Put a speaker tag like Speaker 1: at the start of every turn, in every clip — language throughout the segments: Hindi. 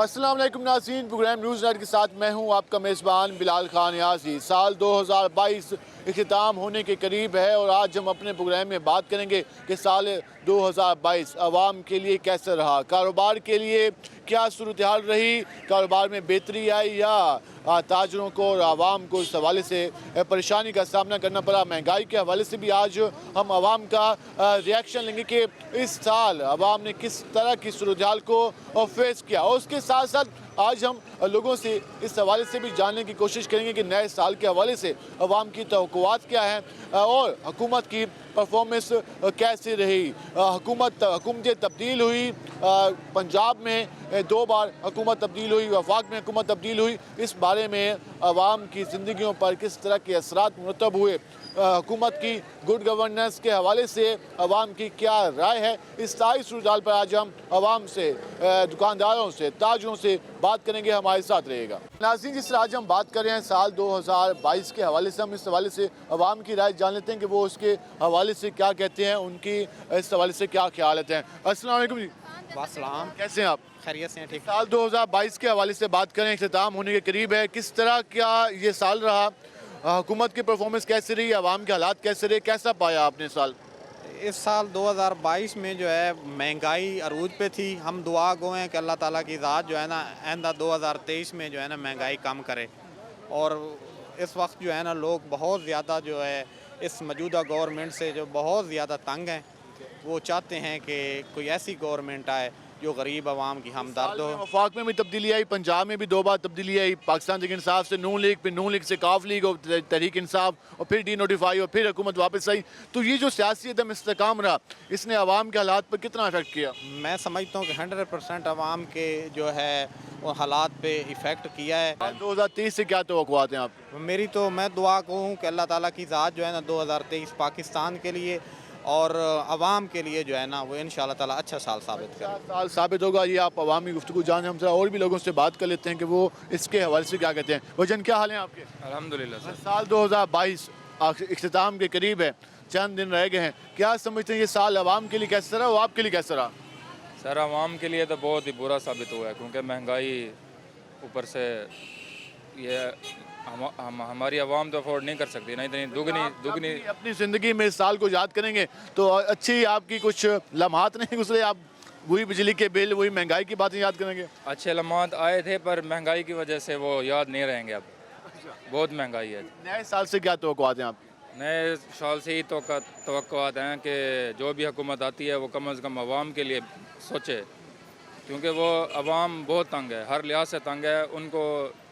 Speaker 1: अस्सलाम वालेकुम नाज़रीन, प्रोग्राम न्यूज़ नेट के साथ मैं हूं आपका मेज़बान बिलाल खान यासी। साल 2022 इख्तिताम होने के करीब है और आज हम अपने प्रोग्राम में बात करेंगे कि साल 2022 आवाम के लिए कैसा रहा, कारोबार के लिए क्या सूरत हाल रही, कारोबार में बेहतरी आई या ताजरों को और आवाम को इस हवाले से परेशानी का सामना करना पड़ा। महंगाई के हवाले से भी आज हम आवाम का रिएक्शन लेंगे कि इस साल आवाम ने किस तरह की सूरत हाल को फेस किया और उसके साथ साथ आज हम लोगों से इस हवाले से भी जानने की कोशिश करेंगे कि नए साल के हवाले से अवाम की तवक्कुआत क्या हैं और हुकूमत की परफॉर्मेंस कैसी रही। हुकूमतें तब्दील हुई, पंजाब में 2 बार हुकूमत तब्दील हुई, वफाक में हुकूमत तब्दील हुई, इस बारे में आवाम की ज़िंदगियों पर किस तरह के असरात मुरतब हुए, हुकूमत की गुड गवर्नेंस के हवाले से आवाम की क्या राय है, इस सारी सूरत पर आज हम आवाम से, दुकानदारों से, ताजरों से बात करेंगे। हमारे साथ रहेगा नाज़रीन। जिस तरह आज हम बात कर रहे हैं साल 2022 के हवाले से, हम इस हवाले से आवाम की राय जान लेते हैं कि वो उसके हवाले से क्या कहते हैं, उनकी इस हवाले से क्या ख्यालत हैं। अस्सलाम वालेकुम जी।
Speaker 2: वासलाम,
Speaker 1: कैसे हैं आप?
Speaker 2: खैरियत से हैं, ठीक।
Speaker 1: साल 2022 के हवाले से बात करें, इख्तिताम होने के करीब है, किस तरह क्या ये साल रहा, हुकूमत की परफॉर्मेंस कैसे रही, आवाम के हालात कैसे रहे, कैसा पाया आपने साल?
Speaker 2: इस साल 2022 में जो है महंगाई अरूज पे थी। हम दुआ गो हैं कि अल्लाह ताला की ज़ात जो है ना आइंदा 2023 में जो है ना महंगाई कम करे। और इस वक्त जो है ना लोग बहुत ज़्यादा जो है इस मौजूदा गवर्नमेंट से जो बहुत ज़्यादा तंग हैं, वो चाहते हैं कि कोई ऐसी गवर्नमेंट आए जो गरीब आवाम की हमदर्द हो।
Speaker 1: वफाक में भी तब्दीली आई, पंजाब में भी 2 बार तब्दीली आई, पाकिस्तान तहरीक इंसाफ से नून लीग, फिर नून लीग से काफ लीग और तहरीक इंसाफ और फिर डी नोटिफाई और फिर हुकूमत वापस आई। तो ये जो सियासी अदम इस्तेकाम रहा, इसने आवाम के हालात पर कितना इफेक्ट किया?
Speaker 2: मैं समझता हूँ कि 100% आवाम के जो है वो हालात पे इफ़ेक्ट किया है।
Speaker 1: 2023 से क्या तवक्कुआत हैं आप?
Speaker 2: मेरी तो मैं दुआ कहूँ कि अल्लाह ताला की ज़ात जो है ना 2023 पाकिस्तान के लिए और आवाम के लिए जो है ना वो इंशाअल्लाह ताला अच्छा साल साबित करे।
Speaker 1: साल साबित होगा, ये आप अवामी गुफ्तगू जान। हम और भी लोगों से बात कर लेते हैं कि वो इसके हवाले से क्या कहते हैं। वजन क्या हाल है आपके?
Speaker 3: अल्हम्दुलिल्लाह सर।
Speaker 1: साल 2022 इख्तिताम के करीब है, चंद दिन रह गए हैं, क्या समझते हैं ये साल आवाम के लिए कैसा रहा और आपके लिए कैसा रहा?
Speaker 3: सर आवाम के लिए तो बहुत ही बुरा साबित हुआ है, क्योंकि महंगाई ऊपर से ये हमारी आवाम तो अफोर्ड नहीं कर सकती, नहीं इतनी दुगनी
Speaker 1: अपनी ज़िंदगी में इस साल को याद करेंगे तो अच्छी आपकी कुछ लम्हात नहीं गुजरे, आप वही बिजली के बिल, वही महंगाई की बातें याद करेंगे?
Speaker 3: अच्छे लम्हात आए थे, पर महंगाई की वजह से वो याद नहीं रहेंगे अब। बहुत महंगाई है।
Speaker 1: नए साल से क्या तवक्कुआत हैं आपकी?
Speaker 3: नए साल से ही तो तवक्कुआत हैं कि जो भी हुकूमत आती है वो कम से कम आवाम के लिए सोचे, क्योंकि वो आवाम बहुत तंग है, हर लिहाज से तंग है। उनको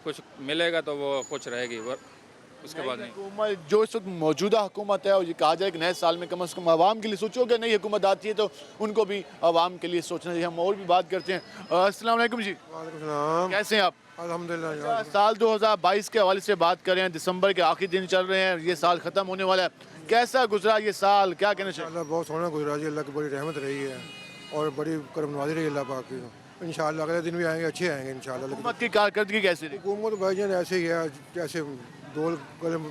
Speaker 3: कुछ मिलेगा तो वो खुश रहेगी, उसके बाद नहीं।
Speaker 1: हुकूमत जो इस वक्त मौजूदा हुकूमत है और ये कहा जाए कि नए साल में कम से कम आवाम के लिए सोचो कि नई हुकूमत आती है तो उनको भी आवाम के लिए सोचना चाहिए। हम और भी बात करते हैं। अस्सलाम वालेकुम जी।
Speaker 4: वालेकुम सलाम।
Speaker 1: कैसे हैं आप?
Speaker 4: अल्हम्दुलिल्लाह।
Speaker 1: साल 2022 के हवाले से बात करें, दिसंबर के आखिरी दिन चल रहे हैं, ये साल ख़त्म होने वाला है, कैसा गुजरा ये साल, क्या कहना चाहिए?
Speaker 4: अल्लाह बहुत सोना गुजरा जी, अल्लाह की बड़ी रहमत रही है और बड़ी करमनवाजी रही अल्लाह पाक की। इंशाअल्लाह अगले दिन भी आएंगे, अच्छे आएंगे इंशाअल्लाह।
Speaker 1: हुकूमत की कारकर्दगी कैसी रही?
Speaker 4: हुकूमत भाईजान ऐसे ही है जैसे डोल कलम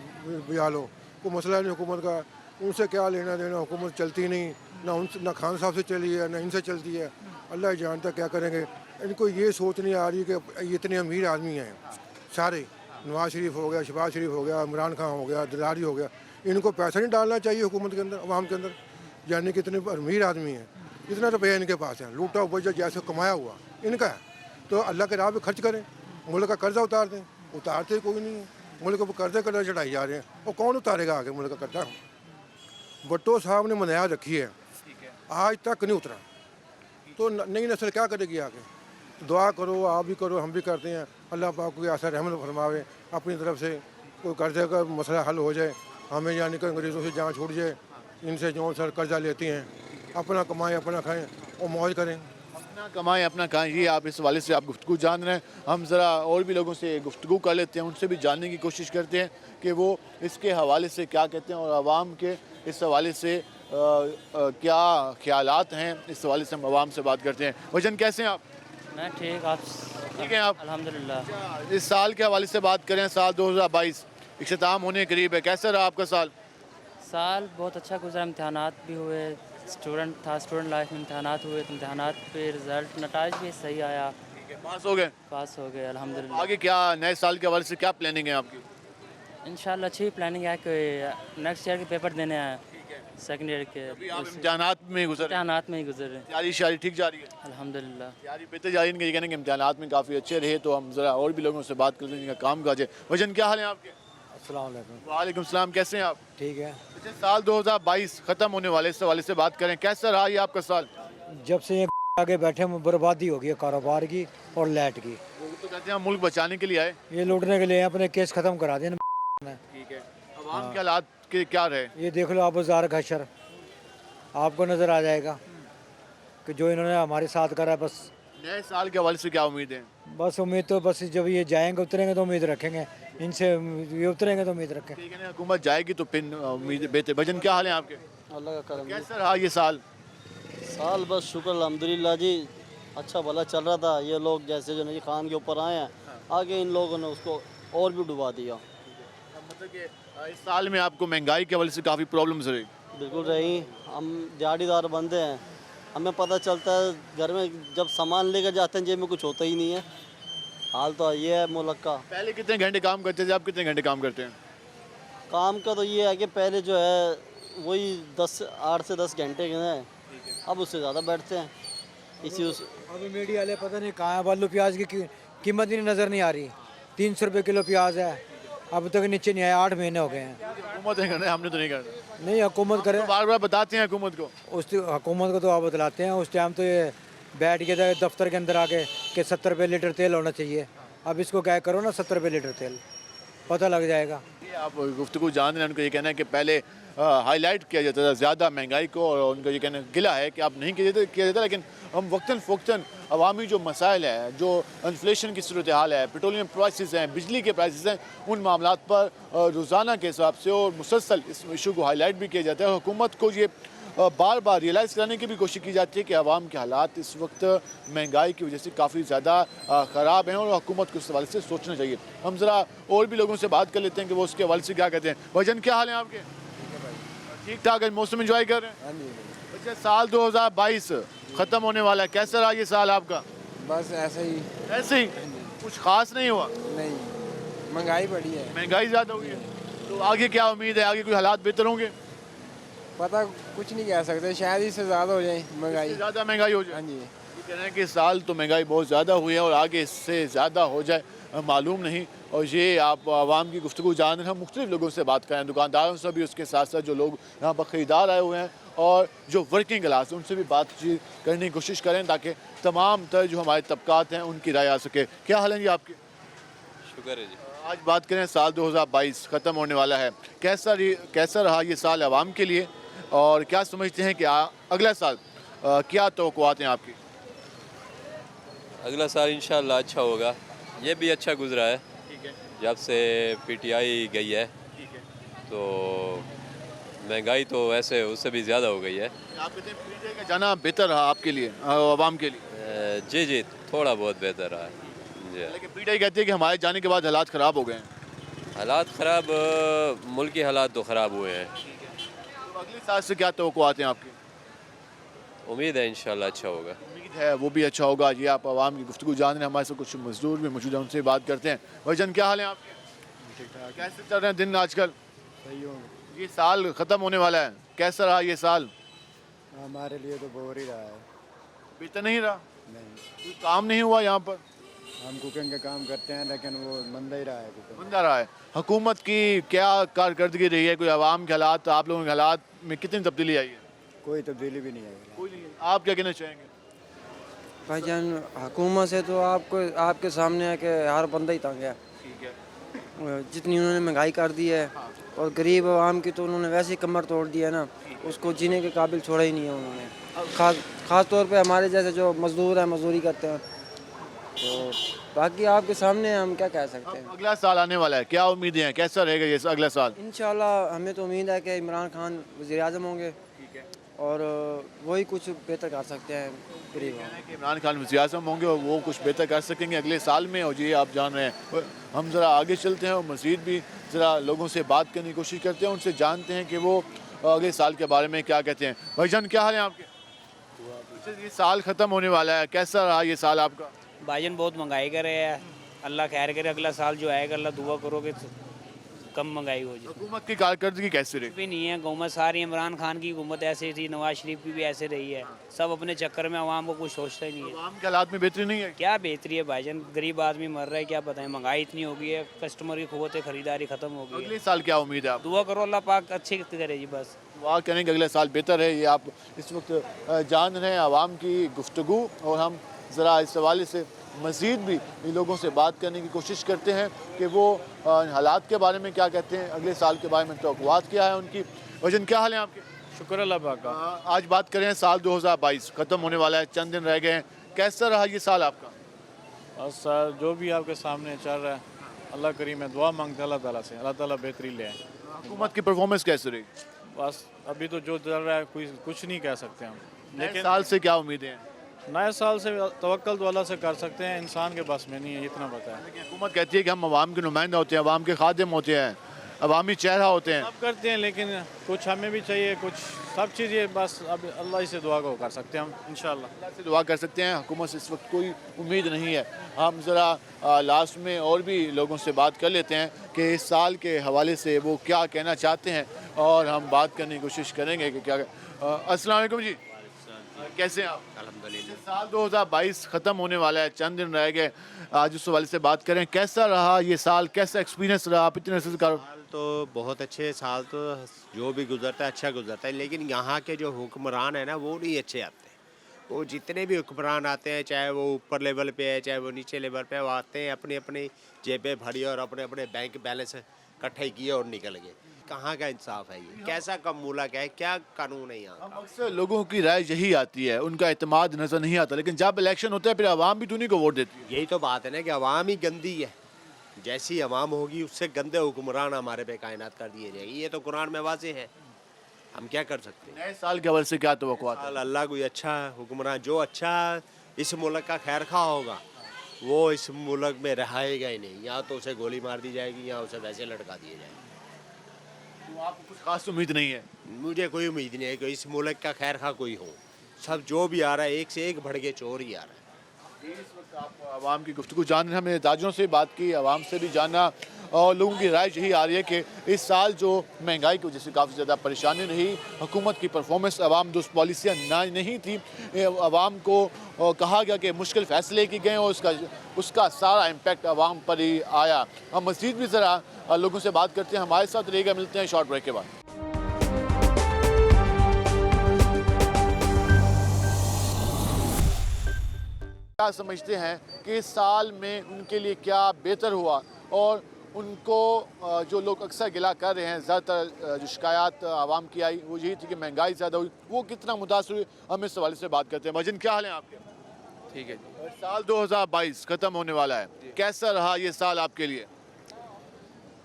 Speaker 4: बजा लो, कोई मसला नहीं हुकूमत का, उनसे क्या लेना देना, हुकूमत चलती नहीं, ना उनसे, ना खान साहब से चली है, ना इनसे चलती है। अल्लाह जानता क्या करेंगे। इनको ये सोच नहीं आ रही कि ये इतने अमीर आदमी हैं सारे, नवाज शरीफ हो गया, शहबाज शरीफ हो गया, इमरान खान हो गया, दिलारी हो गया, इनको पैसा नहीं डालना चाहिए हुकूमत के अंदर, अवाम के अंदर। यानी कि इतने अमीर आदमी हैं, इतना रुपया इनके पास है, लूटा हुआ जैसे कमाया हुआ इनका है, तो अल्लाह के राह पे खर्च करें, मुल्क का कर्जा उतार दें। उतारते कोई नहीं है, मुल्क को कर्जे कर्जा चढ़ाई जा रहे हैं, और कौन उतारेगा आगे मुल्क का कर्जा? भुट्टो साहब ने मनायाद रखी है, आज तक नहीं उतरा, तो नई नस्ल क्या करेगी आगे? दुआ करो, आप भी करो, हम भी करते हैं, अल्लाह पाक को ऐसा रहमत फरमावे अपनी तरफ से, कोई कर्जे का मसला हल हो जाए, हमें यानी कि अंग्रेज़ों से जान छूट जाए, इनसे जो सर कर्जा लेती हैं, अपना कमाएं अपना खाएं और मौज करें।
Speaker 1: अपना कमाएं अपना खाएं, ये आप इस हवाले से आप गुफ्तगू जान रहे हैं। हम ज़रा और भी लोगों से गुफ्तगू कर लेते हैं, उनसे भी जानने की कोशिश करते हैं कि वो इसके हवाले से क्या कहते हैं और आवाम के इस हवाले से क्या ख्यालात हैं, इस हवाले से हम आवाम से बात करते हैं। वजन कैसे हैं आप?
Speaker 5: मैं ठीक, आप
Speaker 1: ठीक है आप?
Speaker 5: अल्हम्दुलिल्लाह।
Speaker 1: इस साल के हवाले से बात करें, साल 2022 इख्तिताम होने के करीब है, कैसा रहा आपका साल?
Speaker 5: साल बहुत अच्छा गुजरा, इम्तहानात भी हुए, स्टूडेंट था, स्टूडेंट लाइफ में इम्तहानात हुए, तो इम्तहानात पे रिज़ल्ट नताइज भी सही आया।
Speaker 1: पास हो गए,
Speaker 5: पास हो गए अल्हम्दुलिल्लाह।
Speaker 1: आगे क्या नए साल के हवाले से क्या प्लानिंग है आपकी?
Speaker 5: इंशाल्लाह अच्छी प्लानिंग है कि नेक्स्ट ईयर के पेपर देने हैं, सेकंड ईयर के।
Speaker 1: अभी आप इम्तिहानात में गुजर रहे हैं,
Speaker 5: इम्तहानात में ही गुजर रहे हैं
Speaker 1: तैयारी शारी ठीक जा रही है?
Speaker 5: अल्हम्दुलिल्लाह।
Speaker 1: तैयारी बेहतर जा रही है, इनके कहने के इम्तिहानात में काफ़ी अच्छे रहे, तो हम ज़रा और भी लोगों से बात करते हैं जिनका काम काज है। वजन क्या हाल है आपके?
Speaker 6: अस्सलाम वालेकुम।
Speaker 1: वालेकुम सलाम, कैसे हैं आप?
Speaker 6: ठीक है।
Speaker 1: अच्छा, साल 2022 ख़त्म होने वाले इस हवाले से बात करें, कैसा रहा ये आपका साल?
Speaker 6: जब से ये आगे बैठे हैं बर्बादी हो गई है कारोबार की और लाइट की।
Speaker 1: लोग तो कहते हैं हम मुल्क बचाने के लिए आए।
Speaker 6: ये लूटने के लिए अपने केस ख़त्म करा दिए ने।
Speaker 1: ठीक है, अवाम के हालात के क्या रहे?
Speaker 6: ये देख लो आप बाजार का हशर, आपको नज़र आ जाएगा कि जो इन्होंने हमारे साथ करा है। बस
Speaker 1: नए साल के हवाले से क्या उम्मीद है?
Speaker 6: बस उम्मीद तो बस जब ये जाएंगे उतरेंगे तो उम्मीद रखेंगे इनसे, ये उतरेंगे तो उम्मीद रखें।
Speaker 1: ठीक है ना, हुकूमत जाएगी तो फिर उम्मीद बेहतर। भजन क्या हाल है आपके?
Speaker 7: अल्लाह का करम जी।
Speaker 1: कैसा रहा ये साल?
Speaker 7: साल बस शुक्र अल्हम्दुलिल्लाह जी, अच्छा भला चल रहा था। ये लोग जैसे जो नई खान के ऊपर आए हैं, आगे इन लोगों ने उसको और भी डुबा दिया।
Speaker 1: मतलब कि इस साल में आपको महंगाई के हवाले से काफ़ी प्रॉब्लम्स रही?
Speaker 7: बिल्कुल रही। हम दिहाड़ीदार बंदे हैं, हमें पता चलता है घर में जब सामान लेकर जाते हैं जेब में कुछ होता ही नहीं है। हाल तो ये है मुल्क का।
Speaker 1: पहले कितने घंटे काम करते थे, आप कितने घंटे काम करते हैं?
Speaker 7: काम का तो ये है कि पहले जो है वही 8 से 10 घंटे के हैं, अब उससे ज़्यादा बैठते हैं।
Speaker 6: अभी मीडिया वाले पता नहीं कहाँ है, आलू प्याज की कीमत ही नज़र नहीं आ रही। 300 रुपये किलो प्याज है, अब तक नीचे नहीं आया, 8 महीने हो गए हैं।
Speaker 1: हुकूमत ने करना है, हमने तो नहीं करना।
Speaker 6: नहीं हुकूमत करे,
Speaker 1: बार बार बताते हैं हुकूमत को।
Speaker 6: उस हुकूमत को तो आप बतलाते हैं। उस टाइम तो ये बैठ के दफ्तर के अंदर आके कि 70 रुपये लीटर तेल होना चाहिए। अब इसको क्या करो ना, 70 रुपये लीटर तेल, पता लग जाएगा।
Speaker 1: ये आप गुफ्तगू जान रहे हैं, उनको ये कहना है कि पहले हाईलाइट किया जाता था ज़्यादा महंगाई को, और उनका ये कहना गिला है कि आप नहीं किया जाता, लेकिन हम वक्तन फ़वक्तन अवामी जो मसाइल हैं, जो इन्फ्लेशन की सूरत हाल है, पेट्रोलियम प्राइसेस हैं, बिजली के प्राइसेस हैं, उन मामलात पर रोज़ाना के हिसाब से और मुसलसल इस इशू को हाईलाइट भी किया जाता है। हुकूमत को ये बार बार रियलाइज़ कराने की भी कोशिश की जाती है कि आवाम के हालात इस वक्त महंगाई की वजह से काफ़ी ज़्यादा ख़राब हैं और हुकूमत को इस हवाले से सोचना चाहिए। हम ज़रा और भी लोगों से बात कर लेते हैं कि वो उसके हवाले से क्या कहते हैं। भजन क्या हाल है आपके? ठीक ठाक है, मौसम एंजॉय कर रहे हैं? अच्छा, साल 2022 ख़त्म होने वाला है, कैसा रहा ये साल आपका?
Speaker 8: बस ऐसे ही।
Speaker 1: ऐसे ही, कुछ ख़ास नहीं हुआ?
Speaker 8: नहीं, महंगाई बढ़ी है।
Speaker 1: महंगाई ज़्यादा हुई है, तो आगे क्या उम्मीद है? आगे कोई हालात बेहतर होंगे?
Speaker 8: पता कुछ नहीं कह सकते, शायद इससे ज़्यादा हो जाए महंगाई।
Speaker 1: ज़्यादा महंगाई हो जाए?
Speaker 8: हाँ जी।
Speaker 1: ये कह रहे हैं कि साल तो महंगाई बहुत ज़्यादा हुई है और आगे इससे ज़्यादा हो जाए मालूम नहीं। और ये आप आवाम की गुफ्तगू जान रहे हैं, हम मुख्तलिफ लोगों से बात करें, दुकानदारों से भी, उसके साथ साथ जो लोग यहाँ पर ख़रीदार आए हुए हैं और जो वर्किंग क्लास उनसे भी बातचीत करने की कोशिश करें ताकि तमाम तर जो हमारे तबकात हैं उनकी राय आ सके। क्या हाल है जी आपके?
Speaker 9: शुक्र है जी।
Speaker 1: आज बात करें, साल 2022 ख़त्म होने वाला है, कैसा रहा ये साल आवाम के लिए और क्या समझते हैं कि अगला साल क्या तवक्कुआत हैं आपकी?
Speaker 9: अगला साल इंशाल्लाह अच्छा होगा। ये भी अच्छा गुजरा है।
Speaker 1: ठीक है,
Speaker 9: जब से पीटीआई गई है
Speaker 1: ठीक है।
Speaker 9: तो महंगाई तो वैसे उससे भी ज़्यादा हो गई है।
Speaker 1: आप कहते हैं पीटीआई का जाना बेहतर रहा आपके लिए, आवाम के लिए?
Speaker 9: जी जी, थोड़ा बहुत बेहतर रहा है जी।
Speaker 1: लेकिन पीटीआई कहती है कि हमारे जाने के बाद हालात ख़राब हो गए हैं।
Speaker 9: हालात ख़राब, मुल्क के हालात तो ख़राब हुए हैं।
Speaker 1: तो अगले साल से क्या तवक्कुआत हैं आपकी?
Speaker 9: उम्मीद है इंशाल्लाह अच्छा होगा।
Speaker 1: उम्मीद है वो भी अच्छा होगा। ये आप आवाम की गुफ्तगू जान रहे हैं, हमारे साथ कुछ मजदूर भी मौजूद हैं, उनसे बात करते हैं। भजन क्या हाल है आपके?
Speaker 8: ठीक ठाक।
Speaker 1: कैसे चल रहे हैं दिन आजकल?
Speaker 8: सही हो।
Speaker 1: ये साल ख़त्म होने वाला है, कैसा रहा ये साल?
Speaker 8: हमारे लिए तो बोर ही रहा है।
Speaker 1: बेहतर नहीं रहा?
Speaker 8: नहीं,
Speaker 1: कोई काम नहीं हुआ यहाँ पर?
Speaker 8: हम कुकिंग का काम करते हैं लेकिन वो मंदा ही रहा है कुकिंग।
Speaker 1: बंदा रहा है। हुकूमत की क्या कारकर्दगी रही है? कोई आवाम के हालात, आप लोगों के हालात में कितनी तब्दीली आई है?
Speaker 8: कोई तब्दीली भी नहीं आई।
Speaker 1: कोई नहीं। आप क्या कहना चाहेंगे?
Speaker 10: भाईजान हुकूमत से तो आपके सामने है कि हर बंदा ही तंग है।
Speaker 1: ठीक है।
Speaker 10: जितनी उन्होंने महंगाई कर दी है और गरीब आवाम की तो उन्होंने वैसे ही कमर तोड़ दी है ना, उसको जीने के काबिल छोड़ा ही नहीं है उन्होंने। ख़ास तौर पे हमारे जैसे जो मज़दूर हैं, मजदूरी करते हैं, तो बाकी आपके सामने हम क्या कह सकते हैं।
Speaker 1: अगला साल आने वाला है, क्या उम्मीदें हैं, कैसा रहेगा ये अगला साल?
Speaker 10: इंशाल्लाह हमें तो उम्मीद है कि इमरान खान वज़ीर आज़म होंगे और वही कुछ बेहतर कर सकते हैं गरीब।
Speaker 1: कि इमरान खान वज़ीर-ए-आज़म होंगे और वो कुछ बेहतर कर सकेंगे अगले साल में। और ये आप जान रहे हैं, हम ज़रा आगे चलते हैं और मज़ीद भी ज़रा लोगों से बात करने की कोशिश करते हैं, उनसे जानते हैं कि वो अगले साल के बारे में क्या कहते हैं। भाईजान क्या हाल है आपके? अच्छा, ये साल ख़त्म होने वाला है, कैसा रहा ये साल आपका?
Speaker 11: भाईजान बहुत महंगाई कर रहे हैं, अल्लाह खैर करे, अगला साल जो आएगा अल्लाह दुआ करो कि कम महंगाई हो जाए।
Speaker 1: हुकूमत की कारकर्दगी कैसी रही?
Speaker 11: भी नहीं है हुकूमत सारी, इमरान खान की हुकूमत ऐसे थी, नवाज शरीफ की भी ऐसे रही है, सब अपने चक्कर में आवाम को कुछ सोचता ही नहीं है।
Speaker 1: आवाम के हालात में बेहतरी नहीं है?
Speaker 11: क्या बेहतरी है भाईजान, गरीब आदमी मर रहा है, क्या बताएं, महंगाई इतनी हो गई है, कस्टमर की क़ुव्वत खरीदारी ख़त्म हो गई है।
Speaker 1: अगले साल क्या उम्मीद है आप?
Speaker 11: दुआ करो अल्लाह पाक अच्छी करे जी बस।
Speaker 1: दुआ करें कि अगले साल बेहतर है। ये आप इस वक्त जान रहे हैं आवाम की गुफ्तगू, और हम ज़रा इस हवाले से मज़ीद भी इन लोगों से बात करने की कोशिश करते हैं कि वो हालात के बारे में क्या कहते हैं, अगले साल के बारे में तवक्कुआत क्या है उनकी। वजन क्या हाल है आपके?
Speaker 12: शुक्र अल्लाह पाक का।
Speaker 1: आज बात करें साल 2022 ख़त्म होने वाला है, चंद दिन रह गए हैं, कैसा रहा ये साल आपका?
Speaker 12: बस सर जो भी आपके सामने चल रहा है अल्लाह करीम है, दुआ मांगते अल्लाह ताला से, अल्लाह ताला बेहतरी ले आए।
Speaker 1: हुकूमत की परफॉर्मेंस कैसी रही?
Speaker 12: बस अभी तो जो चल रहा है कुछ नहीं कह सकते हम,
Speaker 1: लेकिन साल से क्या उम्मीदें हैं?
Speaker 12: नए साल से तवक्कल तो अल्लाह से कर सकते हैं, इंसान के बस में नहीं है, इतना पता है।
Speaker 1: लेकिन हुकूमत कहती है कि हम आवाम के नुमाइंदा होते हैं, आवाम के खादिम होते हैं, अवामी चेहरा होते हैं।
Speaker 12: सब करते हैं लेकिन कुछ हमें भी चाहिए, कुछ सब चीज़ें बस अब अल्लाह ही से दुआ को कर सकते हैं हम इंशाल्लाह।
Speaker 1: अल्लाह से दुआ कर सकते हैं, हुकूमत से इस वक्त कोई उम्मीद नहीं है। हम ज़रा लास्ट में और भी लोगों से बात कर लेते हैं कि इस साल के हवाले से वो क्या कहना चाहते हैं, और हम बात करने की कोशिश करेंगे कि क्या। अस्सलाम वालेकुम जी, कैसे हैं आप?
Speaker 13: अल्हम्दुलिल्लाह।
Speaker 1: साल 2022 ख़त्म होने वाला है, चंद दिन रह गए, आज उस हवाले से बात करें, कैसा रहा ये साल, कैसा एक्सपीरियंस रहा आप इतने अर्से से
Speaker 13: तो बहुत अच्छे साल, तो जो भी गुजरता है अच्छा गुजरता है, लेकिन यहाँ के जो हुक्मरान है ना वो नहीं अच्छे आते। वो जितने भी हुक्मरान आते हैं, चाहे वो ऊपर लेवल पे है चाहे वो नीचे लेवल पे है, वो आते हैं अपनी अपनी जेबें भरी और अपने अपने बैंक बैलेंस इकट्ठे किए और निकल गए। कहाँ का इंसाफ है ये? कैसा कम मुल्क है, क्या कानून है यहाँ?
Speaker 1: अक्सर लोगों की राय यही आती है, उनका इत्मीनान नज़र नहीं आता, लेकिन जब इलेक्शन होता है फिर आवाम भी उन्हीं को वोट देती है।
Speaker 13: यही तो बात है ना कि आवाम ही गंदी है, जैसी आवाम होगी उससे गंदे हुक्मरान हमारे पे कायनात कर दिए जाएगी। ये तो कुरान में वाज़ेह है, हम क्या कर सकते हैं?
Speaker 1: नए साल के हवाले से क्या तवक्कुआत है?
Speaker 13: अल्लाह कोई अच्छा हुक्मरान जो अच्छा इस मुल्क का खैर खा होगा वो इस मुल्क में रहेगा ही नहीं। यहाँ तो उसे गोली मार दी जाएगी, यहाँ उसे वैसे लटका दिए जाएंगे।
Speaker 1: तो आपको कुछ खास उम्मीद नहीं है?
Speaker 13: मुझे कोई उम्मीद नहीं है कि इस मुल्क का खैर खा कोई हो। सब जो भी आ रहा है एक से एक बढ़ के चोर ही आ रहा है।
Speaker 1: इस वक्त आप आवाम की गुफ्तगू जान रहे हैं, हमने ताजरों से बात की, आवाम से भी जाना, और लोगों की राय यही आ रही है कि इस साल जो महंगाई की वजह से काफ़ी ज़्यादा परेशानी रही, हुकूमत की परफॉर्मेंस आवाम दोस्त पॉलिसियाँ नहीं थी, आवाम को कहा गया कि मुश्किल फ़ैसले किए गए और उसका सारा इम्पेक्ट आवाम पर ही आया। हम मज़ीद भी ज़रा लोगों से बात करते हैं, हमारे साथ रहेगा, मिलते हैं शॉर्ट ब्रेक के बाद। क्या समझते हैं कि इस साल में उनके लिए क्या बेहतर हुआ, और उनको जो लोग अक्सर गिला कर रहे हैं, ज़्यादातर जो शिकायत आवाम की आई वो यही थी कि महंगाई ज़्यादा हुई, वो कितना मुतासर हुई, हम इस सवाल से बात करते हैं। भजन क्या हाल है आपके?
Speaker 3: ठीक है जी।
Speaker 1: साल 2022 ख़त्म होने वाला है, कैसा रहा ये साल आपके लिए?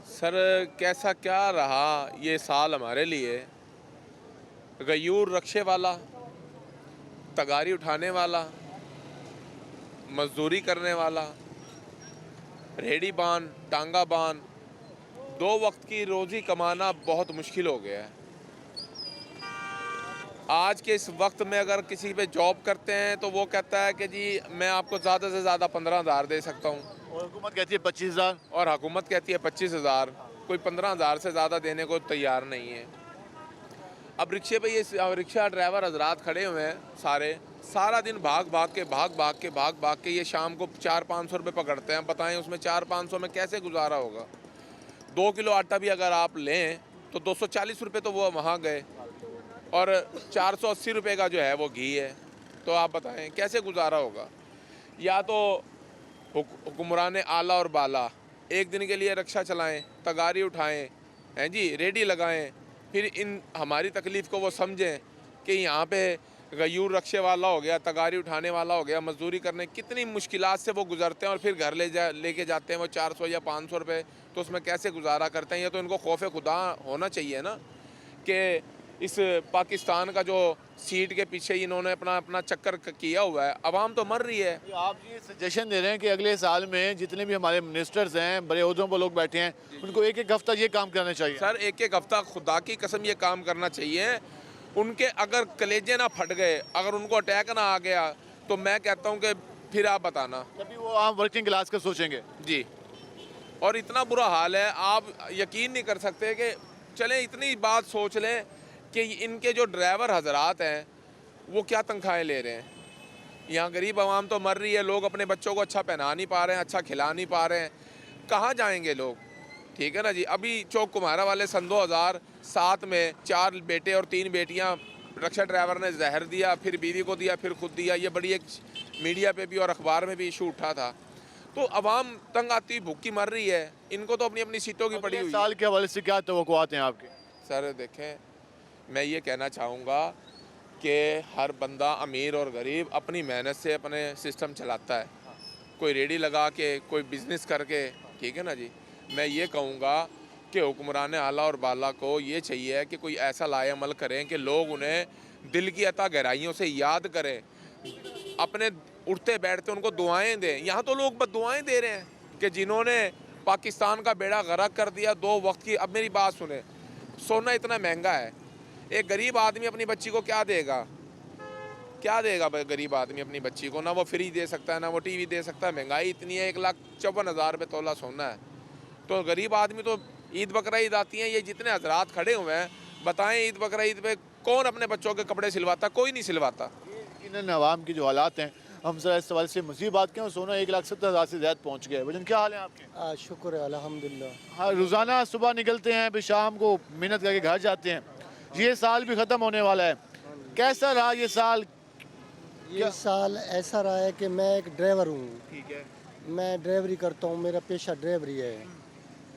Speaker 14: सर कैसा क्या रहा ये साल हमारे लिए? गयूर रक्शे वाला, तगारी उठाने वाला, मजदूरी करने वाला, रेडी बान, टांगा बान, 2 वक्त की रोज़ी कमाना बहुत मुश्किल हो गया है। आज के इस वक्त में अगर किसी पे जॉब करते हैं तो वो कहता है कि जी मैं आपको ज़्यादा से ज़्यादा 15,000 दे सकता हूँ,
Speaker 1: और हुकूमत कहती है 25,000,
Speaker 14: और हुकूमत कहती है 25,000। कोई 15,000 से ज़्यादा देने को तैयार नहीं है। अब रिक्शे पे ये रिक्शा ड्राइवर हजरात खड़े हुए हैं, सारा दिन भाग भाग के ये शाम को 400-500 रुपये पकड़ते हैं। बताएं उसमें 400-500 में कैसे गुजारा होगा? 2 किलो आटा भी अगर आप लें तो 240 रुपये तो वो वहाँ गए, और 480 रुपये का जो है वो घी है। तो आप बताएं कैसे गुजारा होगा? या तो हुक्मरान आला और बाला एक दिन के लिए रिक्शा चलाएं, तगारी उठाएं, हैं जी, रेडी लगाएं, फिर इन हमारी तकलीफ़ को वो समझें कि यहाँ पे गयूर रक्शे वाला हो गया, तगारी उठाने वाला हो गया, मजदूरी करने कितनी मुश्किलात से वो गुजरते हैं, और फिर घर लेके जाते हैं वो 400 या 500 रुपये, तो उसमें कैसे गुजारा करते हैं? ये तो इनको खौफ खुदा होना चाहिए ना कि इस पाकिस्तान का जो सीट के पीछे इन्होंने अपना चक्कर किया हुआ है, अवाम तो मर रही है।
Speaker 1: आप ये सजेशन दे रहे हैं कि अगले साल में जितने भी हमारे मिनिस्टर्स हैं, बड़े ओहदों पर लोग बैठे हैं, उनको एक एक हफ्ता ये काम करना चाहिए?
Speaker 14: सर एक हफ्ता खुदा की कसम ये काम करना चाहिए। उनके अगर कलेजे ना फट गए, अगर उनको अटैक ना आ गया, तो मैं कहता हूँ कि फिर आप बताना।
Speaker 1: तभी वो आम वर्किंग क्लास का सोचेंगे।
Speaker 14: जी, और इतना बुरा हाल है, आप यकीन नहीं कर सकते कि चलें इतनी बात सोच लें कि इनके जो ड्राइवर हजरात हैं वो क्या तनख्वाहें ले रहे हैं। यहाँ गरीब आवाम तो मर रही है, लोग अपने बच्चों को अच्छा पहना नहीं पा रहे हैं, अच्छा खिला नहीं पा रहे हैं, कहाँ जाएंगे लोग। ठीक है ना जी। अभी चौक कुम्हारा वाले सन 2007 में 4 बेटे और 3 बेटियाँ रिक्शा ड्राइवर ने जहर दिया, फिर बीवी को दिया, फिर खुद दिया। ये बड़ी एक मीडिया पे भी और अखबार में भी इशू उठा था। तो अवाम तंग आती भूखी मर रही है, इनको तो अपनी अपनी सीटों की पड़ी हुई है।
Speaker 1: साल के हवाले से क्या तवक्कुआत हैं आपके?
Speaker 14: सर देखें, मैं ये कहना चाहूँगा कि हर बंदा अमीर और गरीब अपनी मेहनत से अपने सिस्टम चलाता है, कोई रेडी लगा के, कोई बिज़नेस करके। ठीक है ना जी। मैं ये कहूँगा कि हुक्मरान आला और बाला को ये चाहिए कि कोई ऐसा लाए अमल करें कि लोग उन्हें दिल की अता गहराइयों से याद करें, अपने उठते बैठते उनको दुआएं दें। यहाँ तो लोग बस दुआएं दे रहे हैं कि जिन्होंने पाकिस्तान का बेड़ा गर्क कर दिया 2 वक्त की। अब मेरी बात सुने, सोना इतना महंगा है, एक गरीब आदमी अपनी बच्ची को क्या देगा? क्या देगा गरीब आदमी अपनी बच्ची को? ना वो फ्रिज दे सकता है, ना वो टीवी दे सकता है। महंगाई इतनी है, 1,54,000 रुपये तोला सोना है। तो गरीब आदमी तो ईद बकरा ईद आती हैं, ये जितने हजरात खड़े हुए हैं, बताएं ईद बकरा ईद पे कौन अपने बच्चों के कपड़े सिलवाता? कोई नहीं सिलवाता।
Speaker 1: इन आवाम की जो हालात हैं, हम जरा इस सवाल से मज़ीद बात करें। सोना 1,70,000 से ज़्यादा पहुँच गया है। वजन क्या हाल है आपके?
Speaker 15: शुक्र है अल्हम्दुलिल्लाह।
Speaker 1: हाँ, रोज़ाना सुबह निकलते हैं, फिर शाम को मेहनत करके घर जाते हैं। ये साल भी ख़त्म होने वाला है, कैसा रहा ये साल?
Speaker 15: ये साल ऐसा रहा है कि मैं एक ड्राइवर हूँ।
Speaker 1: ठीक है।
Speaker 15: मैं ड्राइवरी करता हूँ, मेरा पेशा ड्राइवरी है,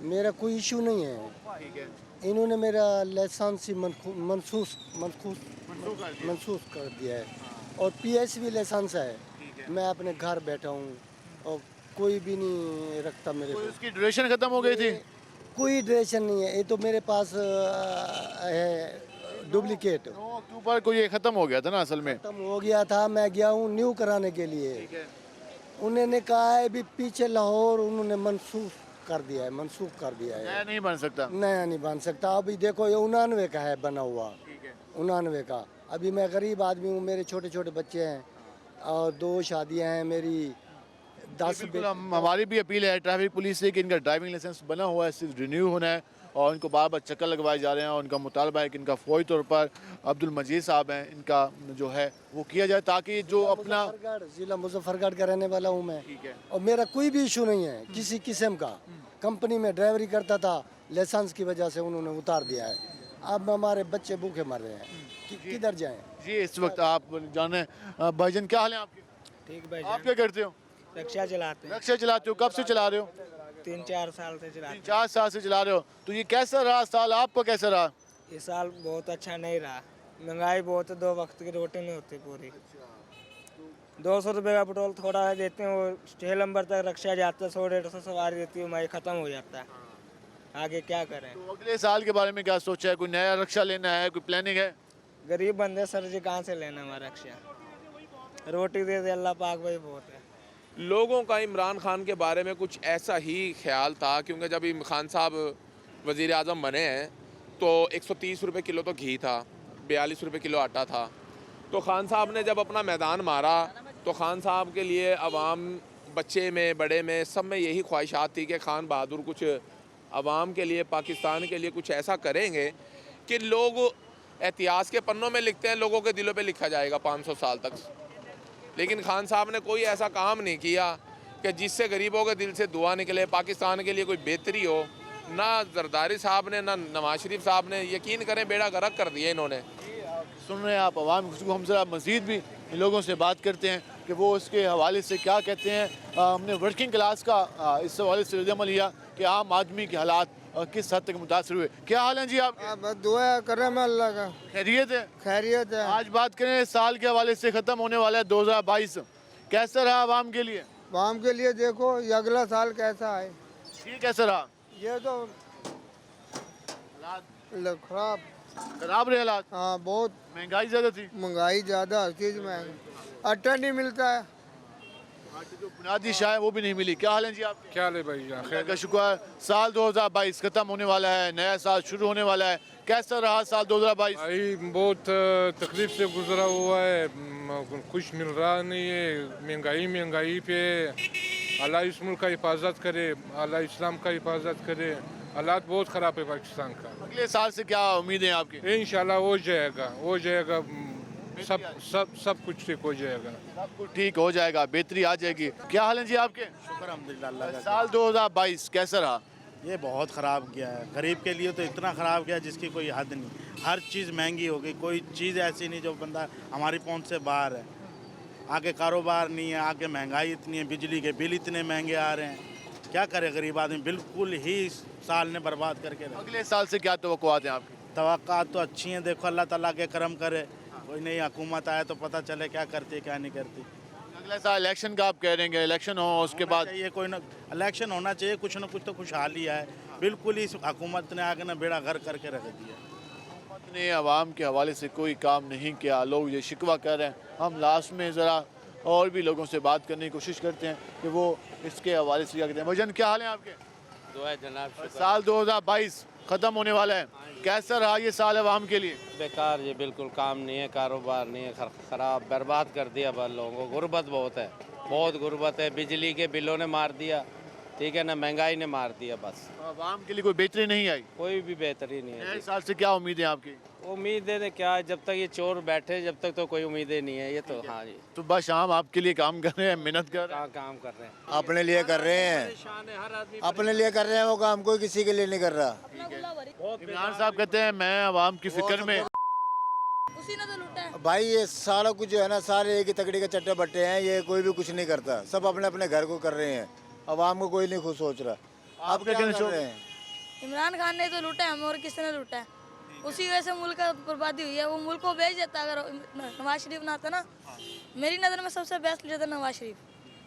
Speaker 15: मेरा कोई इशू नहीं है।
Speaker 1: ठीक है।
Speaker 15: इन्होंने मेरा लाइसेंस ही मनसूस कर दिया है और PS भी लाइसेंस है। मैं अपने घर बैठा हूँ और कोई भी नहीं रखता मेरे को।
Speaker 1: उसकी ड्यूरेशन ख़त्म हो गई थी?
Speaker 15: कोई ड्यूरेशन नहीं है, ये तो मेरे पास है डुप्लीकेट।
Speaker 1: अक्टूबर को ये ख़त्म हो गया था ना, असल में
Speaker 15: ख़त्म हो गया था। मैं गया हूँ न्यू कराने के लिए, उन्होंने कहा है भी पीछे लाहौर उन्होंने मनसूख कर दिया है, मनसूख कर दिया है।
Speaker 1: नया नहीं बन सकता?
Speaker 15: नया नहीं बन सकता। अभी देखो ये 99 का है बना हुआ, 99 का। अभी मैं गरीब आदमी हूँ, मेरे छोटे छोटे बच्चे हैं और 2 शादियाँ हैं मेरी, 10।
Speaker 1: हमारी भी अपील है ट्रैफिक पुलिस से कि इनका ड्राइविंग लाइसेंस बना हुआ है, सिर्फ रिन्यू होना है और इनको बार बार चक्कर लगवाए जा रहे हैं। और उनका मुतालबा है कि इनका फ़ौरी तौर पर अब्दुल मजीद साहब हैं, इनका जो है वो किया जाए, ताकि जो अपना
Speaker 15: ज़िला मुजफ्फरगढ़ का रहने वाला हूँ मैं।
Speaker 1: ठीक है।
Speaker 15: और मेरा कोई भी इशू नहीं है किसी किस्म का। कंपनी में ड्राइवरी करता था, लाइसेंस की वजह से उन्होंने उतार दिया है। अब हमारे बच्चे भूखे मर रहे हैं, किधर जाएं?
Speaker 1: जी, इस वक्त आप जाने भाईजान क्या हाल है आपके?
Speaker 16: ठीक भाई।
Speaker 1: आप क्या करते हो?
Speaker 16: रिक्शा चलाते हैं।
Speaker 1: रिक्शा चलाते हो? कब से चला रहे हो?
Speaker 16: 3-4 साल से चलाते हैं।
Speaker 1: 4 साल से चला रहे हो। तो ये कैसा रहा साल आपको, कैसा रहा?
Speaker 16: ये साल बहुत अच्छा नहीं रहा, महंगाई बहुत है, 2 वक्त की रोटी नहीं होती पूरी। 200 रुपये का पेट्रोल थोड़ा है देते हैं, वो 6 नंबर तक रिक्शा जाता है, 100-150 सवारी देती है, हमारी ख़त्म हो जाता है। आगे क्या करें?
Speaker 1: तो अगले साल के बारे में क्या सोचा है? कोई नया रिक्शा लेना है, कोई प्लानिंग है?
Speaker 16: गरीब बंदे सर जी, कहाँ से लेना हमारा रिक्शा? रोटी दे दे अल्लाह पाक, वही बहुत है।
Speaker 14: लोगों का इमरान खान के बारे में कुछ ऐसा ही ख्याल था, क्योंकि जब इमरान खान साहब वज़ीर आज़म बने हैं तो 130 रुपये किलो तो घी था, 42 रुपये किलो आटा था। तो खान साहब ने जब अपना मैदान मारा तो खान साहब के लिए अवाम, बच्चे में बड़े में सब में यही ख्वाहिशात थी कि खान बहादुर कुछ अवाम के लिए, पाकिस्तान के लिए कुछ ऐसा करेंगे कि लोग इतिहास के पन्नों में लिखते हैं, लोगों के दिलों पे लिखा जाएगा 500 साल तक। लेकिन खान साहब ने कोई ऐसा काम नहीं किया कि जिससे गरीबों के दिल से दुआ निकले, पाकिस्तान के लिए कोई बेहतरी हो। ना जरदारी साहब ने, ना नवाज शरीफ साहब ने, यकीन करें बेड़ा गर्क कर दिया इन्होंने।
Speaker 1: सुन रहे हैं आप आवाम को, हम जरा मज़ीद भी इन लोगों से बात करते हैं कि वो इसके हवाले से क्या कहते हैं। हमने वर्किंग क्लास का इस हवाले से रद्द-ए-अमल लिया कि आम आदमी के हालात किस हद तक मुतासर हुए। क्या हाल है जी आप?
Speaker 8: बस दुआ कर रहे हैं अल्लाह का।
Speaker 1: खैरियत है?
Speaker 8: खैरियत है।
Speaker 1: आज बात करें साल के हवाले से, ख़त्म होने वाला है 2022, कैसा रहा आवाम के लिए?
Speaker 8: आवाम के लिए देखो ये अगला साल कैसा है।
Speaker 1: ये कैसा रहा?
Speaker 8: ये तो
Speaker 1: खराब रहे हालात।
Speaker 8: हाँ, बहुत
Speaker 1: महंगाई ज़्यादा थी।
Speaker 8: महंगाई ज़्यादा, हर चीज़ में आटा नहीं मिलता है,
Speaker 1: जो बुनियादी शाह है वो भी नहीं मिली। क्या हाल है जी आपके?
Speaker 12: क्या हाल है भाई?
Speaker 1: अल्लाह का शुक्र। साल 2022 खत्म होने वाला है, नया साल शुरू होने वाला है, कैसा रहा साल 2022?
Speaker 12: भाई बहुत तकलीफ से गुजरा हुआ है, कुछ मिल रहा नहीं है, महंगाई पे। अल्लाह इस मुल्क का हिफाजत करे, अल्लाह इस्लाम का हिफाजत करे। हालात बहुत ख़राब है पाकिस्तान का।
Speaker 1: अगले साल से क्या उम्मीद है आपकी?
Speaker 12: इंशाल्लाह हो जाएगा, सब कुछ ठीक हो जाएगा।
Speaker 1: सब कुछ ठीक हो जाएगा, बेहतरी आ जाएगी। क्या हाल है जी आपके?
Speaker 17: शुक्र अल्हम्दुलिल्लाह का।
Speaker 1: साल 2022 कैसा रहा?
Speaker 17: ये बहुत ख़राब गया है, गरीब के लिए तो इतना ख़राब गया जिसकी कोई हद नहीं। हर चीज़ महंगी हो गई, कोई चीज़ ऐसी नहीं जो बंदा हमारी पहुंच से बाहर है। आगे कारोबार नहीं है, आगे महंगाई इतनी है, बिजली के बिल इतने महंगे आ रहे हैं, क्या करे गरीब आदमी। बिल्कुल ही साल ने बर्बाद करके रखा।
Speaker 1: अगले साल से क्या तवक्कुआत हैं आपकी?
Speaker 17: तवक्कुआत तो अच्छी हैं, देखो अल्लाह ताला के करम करे, कोई नई हुकूमत आए तो पता चले क्या करती है क्या नहीं करती।
Speaker 1: अगले साल इलेक्शन का आप कह रहे हैं, इलेक्शन हो उसके बाद
Speaker 17: ये कोई ना इलेक्शन होना चाहिए, कुछ ना कुछ तो खुशहाली है। बिल्कुल ही इस हुकूमत ने आगे ना बेड़ा घर करके रख दिया।
Speaker 1: हुकूमत ने आवाम के हवाले से कोई काम नहीं किया, लोग ये शिकवा कर रहे हैं। हम लास्ट में ज़रा और भी लोगों से बात करने की कोशिश करते हैं कि वो इसके हवाले से क्या कहते हैं। भजन क्या हाल है आपके?
Speaker 18: दुआ जनाब,
Speaker 1: साल 2022 ख़त्म होने वाला है, कैसा रहा ये साल आवाम के लिए?
Speaker 18: बेकार, ये बिल्कुल काम नहीं है, कारोबार नहीं है, ख़राब बर्बाद कर दिया बाल लोगों को। गुर्बत बहुत है, बहुत गुर्बत है। बिजली के बिलों ने मार दिया, ठीक है ना, महंगाई ने मार दिया। बस
Speaker 1: आवाम के लिए कोई बेहतरी नहीं आई?
Speaker 18: कोई भी बेहतरी नहीं है।
Speaker 1: नए साल से क्या उम्मीद है आपकी?
Speaker 18: उम्मीदें तो क्या, जब तक ये चोर बैठे जब तक तो कोई उम्मीदें नहीं है। ये तो हाँ जी,
Speaker 1: सुबह शाम आपके लिए काम कर रहे हैं, मेहनत कर रहे हैं।
Speaker 18: काम कर रहे हैं,
Speaker 15: अपने लिए कर रहे हैं, अपने लिए कर रहे हैं वो काम, कोई किसी के लिए नहीं कर रहा।
Speaker 1: इमरान साहब कहते हैं मैं आवाम की फिक्र में।
Speaker 15: भाई ये सारा कुछ जो है ना, सारे एक ही तकड़ी के चट्टे बट्टे हैं, ये कोई भी कुछ नहीं करता, सब अपने अपने घर को कर रहे हैं, अवाम को कोई नहीं खुश सोच रहा। आप क्या कहना चाह रहे हैं?
Speaker 19: इमरान खान ने तो लूटा है, हमें और किसने लूटा है? उसी वजह से मुल्क का बर्बादी हुई है। वो मुल्क को बेच देता अगर नवाज शरीफ ना आता ना। मेरी नज़र में सबसे बेस्ट लीडर नवाज शरीफ।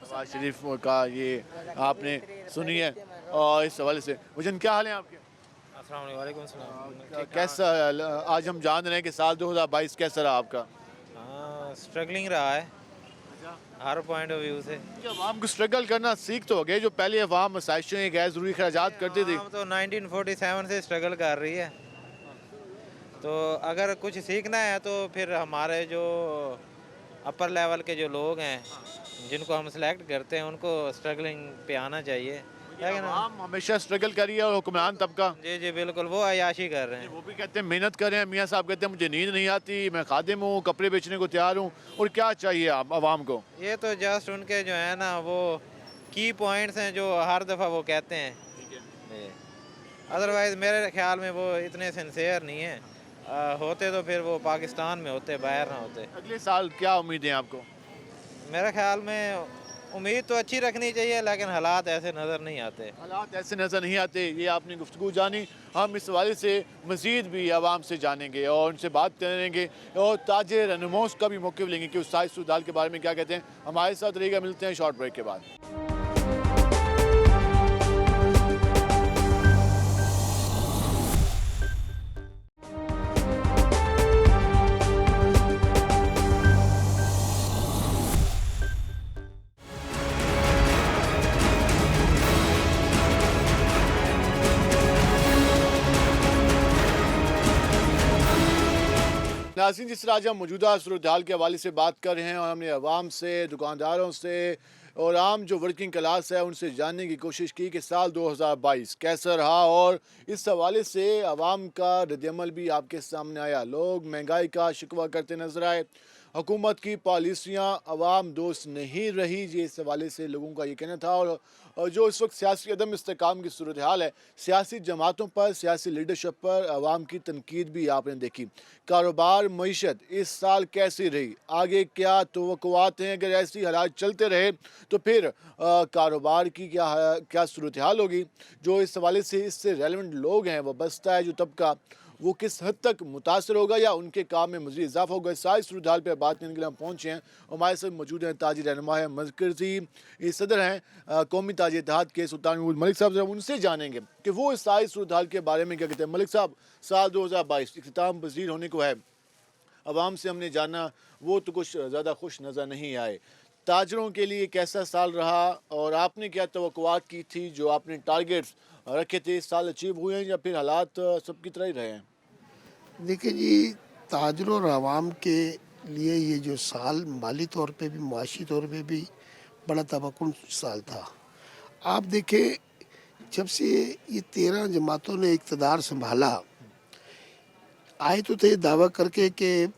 Speaker 1: नवाज शरीफ का ये आपने सुनी है, और इस हवाले से भजन क्या हाल है आपके?
Speaker 20: अस्सलामुअलैकुम सलाम।
Speaker 1: कैसा आज हम जान रहे हैं कि साल 2022 कैसा रहा आपका?
Speaker 20: स्ट्रगलिंग रहा है हर पॉइंट ऑफ व्यू से।
Speaker 1: आवाम को स्ट्रगल करना सीख तो हो गए, जो पहले अवाम मसाइशें गैर ज़रूरी खर्चात करती थी।
Speaker 20: तो 1947 से स्ट्रगल कर रही है, तो अगर कुछ सीखना है तो फिर हमारे जो अपर लेवल के जो लोग हैं जिनको हम सिलेक्ट करते हैं उनको स्ट्रगलिंग पे आना चाहिए।
Speaker 1: आवाम हमेशा स्ट्रगल करी है और हुक्मरान तबका
Speaker 20: जी बिल्कुल वो अयाशी कर रहे हैं।
Speaker 1: वो भी कहते हैं मेहनत कर रहे हैं। मियाँ साहब कहते हैं मुझे नींद नहीं आती, मैं खादिम हूँ, कपड़े बेचने को तैयार हूँ। और क्या चाहिए आवाम को?
Speaker 20: ये तो जस्ट उनके जो है ना वो की पॉइंट्स हैं जो हर दफ़ा वो कहते हैं, अदरवाइज़ मेरे ख्याल में वो इतने सिंसियर नहीं है। होते तो फिर वो पाकिस्तान में होते, बाहर ना होते।
Speaker 1: अगले साल क्या उम्मीद है आपको?
Speaker 20: मेरे ख्याल में उम्मीद तो अच्छी रखनी चाहिए, लेकिन हालात ऐसे नज़र नहीं आते।
Speaker 1: हालात ऐसे नज़र नहीं आते। ये आपने गुफ्तगू जानी, हम इस हवाले से मज़ीद भी आवाम से जानेंगे और उनसे बात करेंगे और ताजे रहनुमाओं का भी मौक़िफ़ लेंगे कि उस साइज सुधार के बारे में क्या कहते हैं। हमारे साथ रहिएगा, मिलते हैं शॉर्ट ब्रेक के बाद। नाज़रीन, जिस तरह आज हम मौजूदा सूरत हाल के हवाले से बात कर रहे हैं और हमने अवाम से, दुकानदारों से और आम जो वर्किंग क्लास है उनसे जानने की कोशिश की कि साल 2022 कैसा रहा, और इस हवाले से अवाम का रद्दअमल भी आपके सामने आया। लोग महंगाई का शिकवा करते नजर आए, हुकूमत की पॉलिसियाँ अवाम दोस्त नहीं रही, ये इस हवाले से लोगों का ये कहना था। और जो इस वक्त सियासी अदम इस्तेकाम की सूरत हाल है, सियासी जमातों पर, सियासी लीडरशिप पर अवाम की तनकीद भी आपने देखी। कारोबार, मईशत इस साल कैसी रही, आगे क्या तवक्कुआत हैं? अगर ऐसी हालात चलते रहे तो फिर कारोबार की क्या सूरत हाल होगी? जो इस हवाले से इससे रेलेवेंट लोग हैं, वाबस्ता है जो तबका, वो किस हद तक मुतासर होगा या उनके काम में मज़ीद इजाफा होगा? सारी सूरत हाल पर बात करने के लिए हम पहुँचे हैं। हमारे साथ मौजूद हैं ताजी रहनुमा है, मरकज़ी सदर हैं कौमी ताजी इत्तेहाद के सुल्तान महमूद मलिक साहब। उनसे जानेंगे कि वो इस सारी सूरत हाल के बारे में क्या कहते हैं। मलिक साहब, साल 2022 इख्तिताम पज़ीर होने को है, अवाम से हमने जाना वो तो कुछ ज़्यादा खुश नज़र नहीं आए। ताजरों के लिए कैसा साल रहा और आपने क्या तवक्कुआत की थी, जो आपने टारगेट्स रखे थे, इस साल अचीव हुए हैं या फिर हालात सबकी तरह ही रहे हैं?
Speaker 21: देखिए जी, ताजरों और आवाम के लिए ये जो साल माली तौर पे भी माशी तौर पे भी बड़ा तबक्कुन साल था। आप देखें, जब से ये 13 जमातों ने इक़्तिदार संभाला, आए तो थे दावा करके कि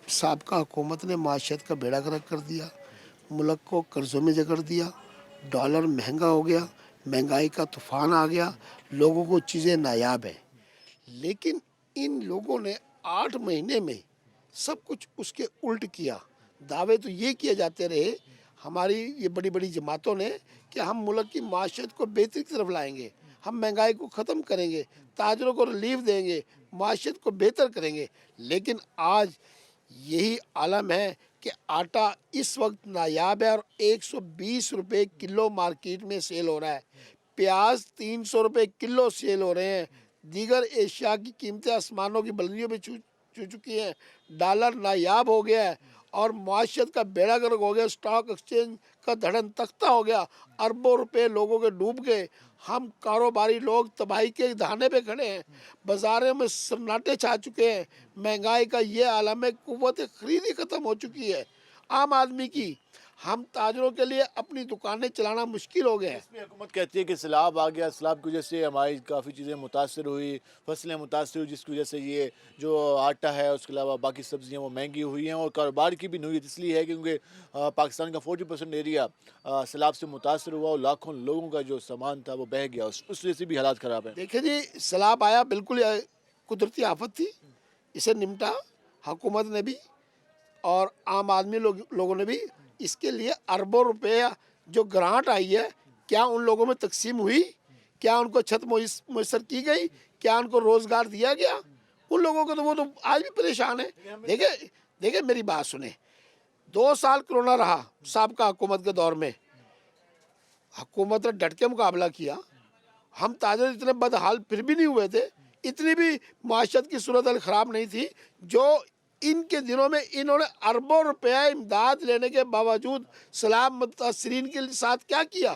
Speaker 21: साबका हुकूमत ने माशियत का बेड़ा गर्क कर दिया, मुल्क को कर्ज़ों में जकड़ दिया, डॉलर महंगा हो गया, महंगाई का तूफ़ान आ गया, लोगों को चीज़ें नायाब हैं। लेकिन इन लोगों ने 8 महीने में सब कुछ उसके उल्ट किया। दावे तो ये किए जाते रहे हमारी ये बड़ी बड़ी जमातों ने कि हम मुल्क की माशियत को बेहतरी की तरफ लाएंगे, हम महंगाई को ख़त्म करेंगे, ताजरों को रिलीफ देंगे, माशियत को बेहतर करेंगे। लेकिन आज यही आलम है कि आटा इस वक्त नायाब है और 120 रुपये किलो मार्केट में सेल हो रहा है, प्याज 300 रुपये किलो सेल हो रहे हैं, दीगर एशिया की कीमतें आसमानों की बुलंदियों में छू चुकी हैं, डॉलर नायाब हो गया है और माशियत का बेड़ा गर्क हो गया, स्टॉक एक्सचेंज का धड़न तख्ता हो गया, अरबों रुपए लोगों के डूब गए। हम कारोबारी लोग तबाही के धाने पे खड़े हैं, बाजारों में सन्नाटे छा चुके हैं, महंगाई का ये आलम है, कुव्वत खरीद ही ख़त्म हो चुकी है आम आदमी की। हम ताजरों के लिए अपनी दुकानें चलाना मुश्किल हो गए हैं।
Speaker 1: इसमें हुकूमत कहती है कि सैलाब आ गया, सैलाब की वजह से हमारी काफ़ी चीज़ें मुतासर हुई, फसलें मुतासर हुई, जिसकी वजह से ये जो आटा है उसके अलावा बाकी सब्जियां वो महंगी हुई हैं और कारोबार की भी नौयत इसलिए है क्योंकि पाकिस्तान का 40% एरिया सैलाब से मुतासर हुआ और लाखों लोगों का जो सामान था वो बह गया, उस वजह से भी हालात ख़राब हैं।
Speaker 21: देखिए जी, सैलाब आया, बिल्कुल कुदरती आफत थी, इसे निपटा हुकूमत ने भी और आम आदमी लोगों ने भी। इसके लिए अरबों रुपये जो ग्रांट आई है, क्या उन लोगों में तकसीम हुई? क्या उनको छत मुयसर की गई? क्या उनको रोज़गार दिया गया? उन लोगों को तो वो तो आज भी परेशान है। देखिए मेरी बात सुने, 2 साल कोरोना रहा साबका हुकूमत के दौर में, हुकूमत ने डट के मुकाबला किया, हम ताजर इतने बदहाल फिर भी नहीं हुए थे, इतनी भी माशत की सूरत हाल ख़राब नहीं थी जो इनके दिनों में इन्होंने अरबों रुपया इमदाद लेने के बावजूद सलाम मुतासरीन के साथ क्या किया।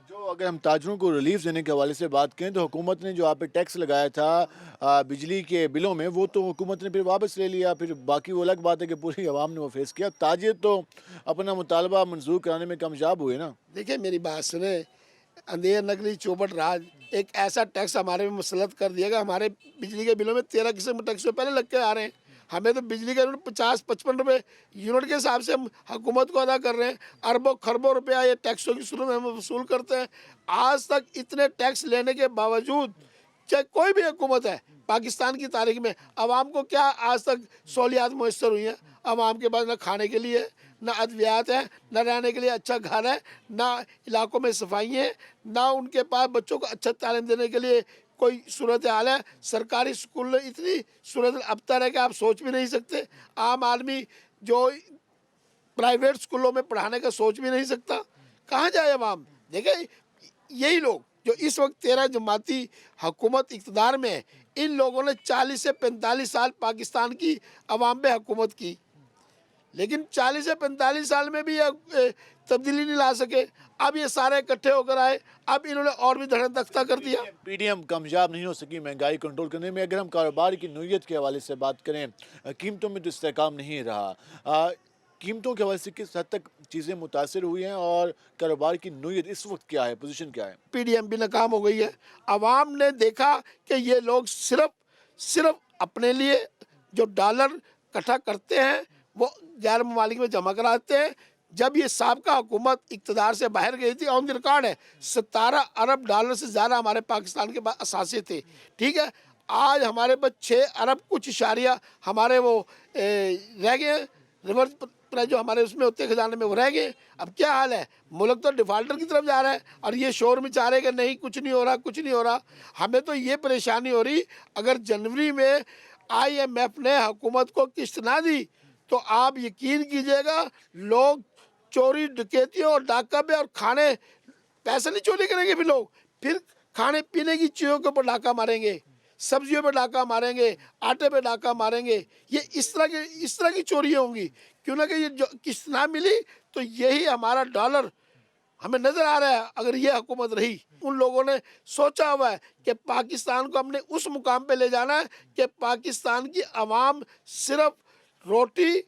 Speaker 1: जो अगर हम ताजरों को रिलीफ देने के हवाले से बात करें तो हुकूमत ने जो आप पे टैक्स लगाया था बिजली के बिलों में, वो तो हुकूमत ने फिर वापस ले लिया, फिर बाकी वो अलग बात है कि पूरी आवाम ने वो फेस किया। ताजिर तो अपना मुतालबा मंजूर कराने में कामयाब हुए ना।
Speaker 21: देखिए मेरी बात सुने, अंधेर नगरी चौपट राज एक ऐसा टैक्स हमारे में मुसलत कर दिया, हमारे बिजली के बिलों में 13 किस्म के टैक्स पहले लग के आ रहे हैं। हमें तो बिजली का 50-55 रुपये यूनिट के हिसाब से हम हुकूमत को अदा कर रहे हैं, अरबों खरबों रुपया ये टैक्सों की सूरत में हम वसूल करते हैं। आज तक इतने टैक्स लेने के बावजूद चाहे कोई भी हुकूमत है पाकिस्तान की तारीख में, आवाम को क्या आज तक सहूलियात मैसर हुई हैं? आवाम के पास न खाने के लिए, न अद्वियात है, न रहने के लिए अच्छा घर है, न इलाकों में सफाई है, न उनके पास बच्चों को अच्छा तालीम देने के लिए कोई सूरत हाल है। सरकारी स्कूल में इतनी सूरत अबतर है कि आप सोच भी नहीं सकते। आम आदमी जो प्राइवेट स्कूलों में पढ़ाने का सोच भी नहीं सकता, कहाँ जाए अवाम? देखिए यही लोग जो इस वक्त 13 जमाती हुकूमत इक़्तिदार में है, इन लोगों ने 40 से 45 साल पाकिस्तान की अवाम पे हुकूमत की, लेकिन 40 से 45 साल में भी तब्दीली नहीं ला सके। अब ये सारे इकट्ठे होकर आए, अब इन्होंने और भी धड़न तख्ता कर दिया।
Speaker 1: पीडीएम कामयाब नहीं हो सकी महंगाई कंट्रोल करने में। अगर हम कारोबार की नौयत के हवाले से बात करें, कीमतों में तो इस्तेहकाम नहीं रहा, कीमतों के हवाले से किस हद तक चीज़ें मुतासर हुई हैं और कारोबार की नौयत इस वक्त क्या है, पोजीशन क्या है?
Speaker 21: पीडीएम भी नाकाम हो गई है। आवाम ने देखा कि ये लोग सिर्फ अपने लिए जो डॉलर इकट्ठा करते हैं वो गैर ममालिक में जमा कराते हैं। जब ये साबका हुकूमत इक़्तिदार से बाहर गई थी, ऑन द रिकॉर्ड है, 17 अरब डॉलर से ज़्यादा हमारे पाकिस्तान के पास असासे थे। ठीक है, आज हमारे पास 6 अरब कुछ इशारिया हमारे वो रह गए, रिवर्स प्राइस जो हमारे उसमें होते खजाने में वो रह गए। अब क्या हाल है? मुल्क तो डिफ़ाल्टर की तरफ जा रहा है और ये शोर मचा रहे कि नहीं कुछ नहीं हो रहा, कुछ नहीं हो रहा। हमें तो ये परेशानी हो रही, अगर जनवरी में IMF ने हुकूमत को किस्त ना दी तो आप यकीन कीजिएगा लोग चोरी डकैतियों और डाका पे और खाने पैसे नहीं चोरी करेंगे, फिर खाने पीने की चीज़ों के ऊपर डाका मारेंगे, सब्जियों पे डाका मारेंगे, आटे पे डाका मारेंगे। ये इस तरह की चोरियाँ होंगी। क्यों ना कि ये जो किस्त ना मिली तो यही हमारा डॉलर हमें नजर आ रहा है। अगर ये हुकूमत रही, उन लोगों ने सोचा हुआ है कि पाकिस्तान को हमने उस मुकाम पे ले जाना है कि पाकिस्तान की आवाम सिर्फ रोटी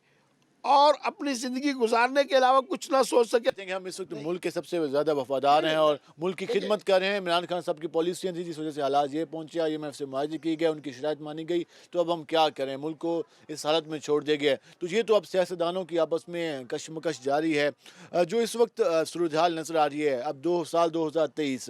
Speaker 21: और अपनी ज़िंदगी गुजारने के अलावा कुछ ना सोच सके।
Speaker 1: हम इस वक्त मुल्क के सबसे ज़्यादा वफादार हैं और मुल्क की खिदमत कर रहे हैं। इमरान खान साहब की पॉलिसियाँ थी जिस वजह से हालात ये पहुँचे, IMF से मुआहदे की गए, उनकी शराइत मानी गई, तो अब हम क्या करें, मुल्क को इस हालत में छोड़ दिया गया। तो ये तो अब सियासतदानों की आपस में कशमकश जारी है। जो इस वक्त सूरत हाल नज़र आ रही है, अब 2023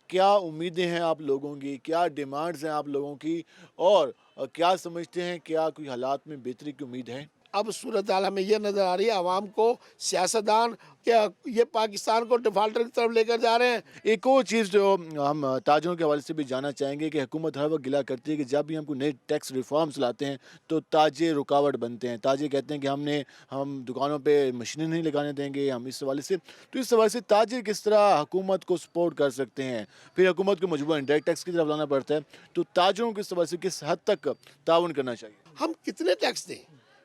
Speaker 1: क्या उम्मीदें हैं आप लोगों की, क्या डिमांड्स हैं आप लोगों की, और क्या समझते हैं, क्या कोई हालात में बेहतरी की उम्मीद है?
Speaker 21: अब सूरत हाल हमें यह नज़र आ रही है आवाम को सियासतदान क्या ये पाकिस्तान को डिफाल्टर की तरफ लेकर जा रहे हैं।
Speaker 1: एक और चीज़ जो हम ताजरों के हवाले से भी जानना चाहेंगे कि हुकूमत हर वक्त गिला करती है कि जब भी हम कोई नए टैक्स रिफॉर्म्स लाते हैं तो ताजे रुकावट बनते हैं। ताजे कहते हैं कि हम दुकानों पे मशीनें नहीं लगाने देंगे, हम इस हवाले से, तो इस हवाले से ताजे किस तरह हुकूमत को सपोर्ट कर सकते हैं? फिर हुकूमत को मजबूरन इंडायरेक्ट टैक्स की तरफ लाना पड़ता है, तो ताजरों को इस हवाले से किस हद तक ताउन करना चाहिए?
Speaker 21: हम कितने टैक्स दें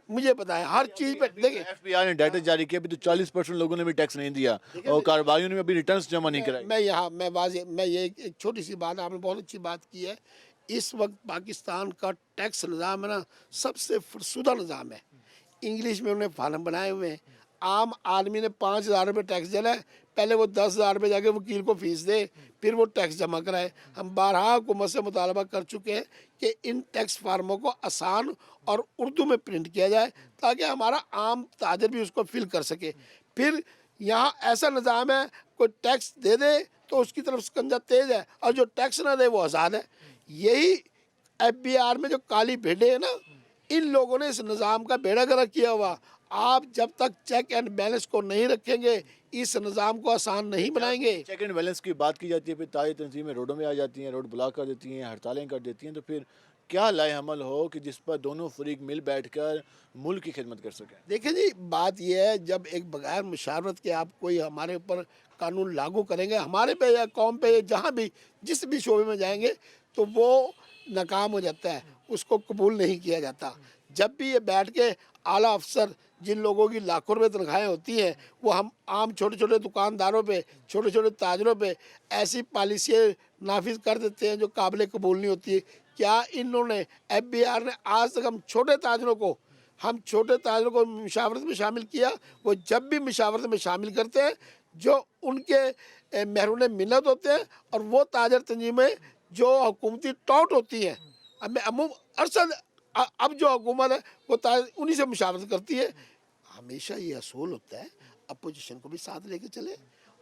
Speaker 21: मुझे पता है, हर चीज़ पे देखिए
Speaker 1: FBI ने डाटा जारी किया, अभी तो 40% लोगों ने भी टैक्स नहीं दिया और कारोबारियों ने अभी रिटर्न्स जमा नहीं कराई।
Speaker 21: मैं ये एक छोटी सी बात, आपने बहुत अच्छी बात की है। इस वक्त पाकिस्तान का टैक्स निज़ाम है ना, सबसे फरसुदा निज़ाम है। इंग्लिश में उन्होंने फार्म बनाए हुए हैं। आम आदमी ने 5,000 रुपये टैक्स देना है, पहले वो 10,000 रुपये जाके वकील को फीस दे, फिर वो टैक्स जमा कराए। हम बारहा हुकूमत से मुतालबा कर चुके हैं कि इन टैक्स फार्मों को आसान और उर्दू में प्रिंट किया जाए ताकि हमारा आम ताजर भी उसको फिल कर सके। फिर यहाँ ऐसा निज़ाम है, कोई टैक्स दे दे तो उसकी तरफ शिकंजा तेज़ है और जो टैक्स ना दे वो आज़ाद है। यही FBR में जो काली भेड़े हैं ना, इन लोगों ने इस निज़ाम का बेड़ा गर्क किया हुआ। आप जब तक चेक एंड बैलेंस को नहीं रखेंगे इस निज़ाम को आसान नहीं बनाएंगे।
Speaker 1: चेक एंड बैलेंस की बात की जाती है, फिर ताज़ी तंजीमें रोडों में आ जाती हैं, रोड ब्लॉक कर देती हैं, हड़तालें कर देती हैं, तो फिर क्या लाए अमल हो कि जिस पर दोनों फरीक मिल बैठकर मुल्क की खिदमत कर सकें?
Speaker 21: देखिए जी, बात यह है, जब एक बगैर मुशावरत के आप कोई हमारे ऊपर कानून लागू करेंगे, हमारे पे या कौम पे, जहाँ भी जिस भी शोबे में जाएंगे, तो वो नाकाम हो जाता है, उसको कबूल नहीं किया जाता। जब भी ये बैठ के आला अफसर जिन लोगों की लाखों रुपए तनख्वाहें होती हैं, वो हम आम छोटे छोटे दुकानदारों पे, छोटे छोटे ताजरों पे ऐसी पॉलिसियाँ नाफिज कर देते हैं जो काबिल कबूल नहीं होती है। क्या इन्होंने FBR ने आज तक हम छोटे ताजरों को मुशावरत में शामिल किया? वो जब भी मुशावरत में शामिल करते हैं जो उनके महरून मिन्नत होते हैं और वो ताजर तंजीमें जो हुकूमती टॉट होती हैं, अब जो हुकूमत है वो उन्हीं से मुशावरत करती है। हमेशा ये असूल होता है अपोजिशन को भी साथ लेके चले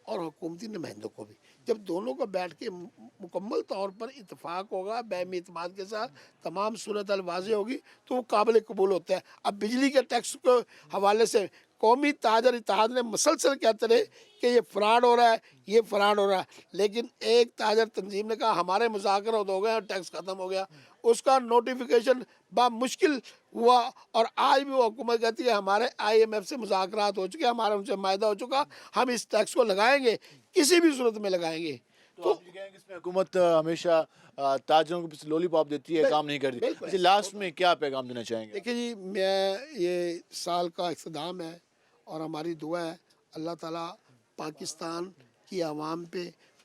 Speaker 21: और हुकूमती नुमाइंदों को भी। जब दोनों को बैठ के मुकम्मल तौर पर इत्तेफाक होगा, बैम इत्तेमाद के साथ तमाम सूरत अल वाज़ेह होगी, तो वो काबिल कबूल होता है। अब बिजली के टैक्स के हवाले से कौमी ताजर इत्तेहाद ने मसलसल कहते रहे कि ये फ्रॉड हो रहा है, ये फ्रॉड हो रहा है, लेकिन एक ताजर तंजीम ने कहा हमारे मुज़ाकरात हो गए और टैक्स ख़त्म हो गया। उसका नोटिफिकेशन मुश्किल हुआ और आज भी वो हुकूमत कहती है हमारे IMF से मुज़ाकरात हो चुके, हमारा उनसे मायदा हो चुका, हम इस टैक्स को लगाएंगे, किसी भी सूरत में लगाएंगे।
Speaker 1: तो आप ये कहेंगे इसमें हुकूमत हमेशा ताजरों को पीछे लॉलीपॉप देती है, काम नहीं करती। अच्छा, लास्ट में क्या पैगाम देना चाहेंगे?
Speaker 21: देखिए जी, मैं ये साल का इख्तिताम है और हमारी दुआ है अल्लाह ताला पाकिस्तान की आवाम पे,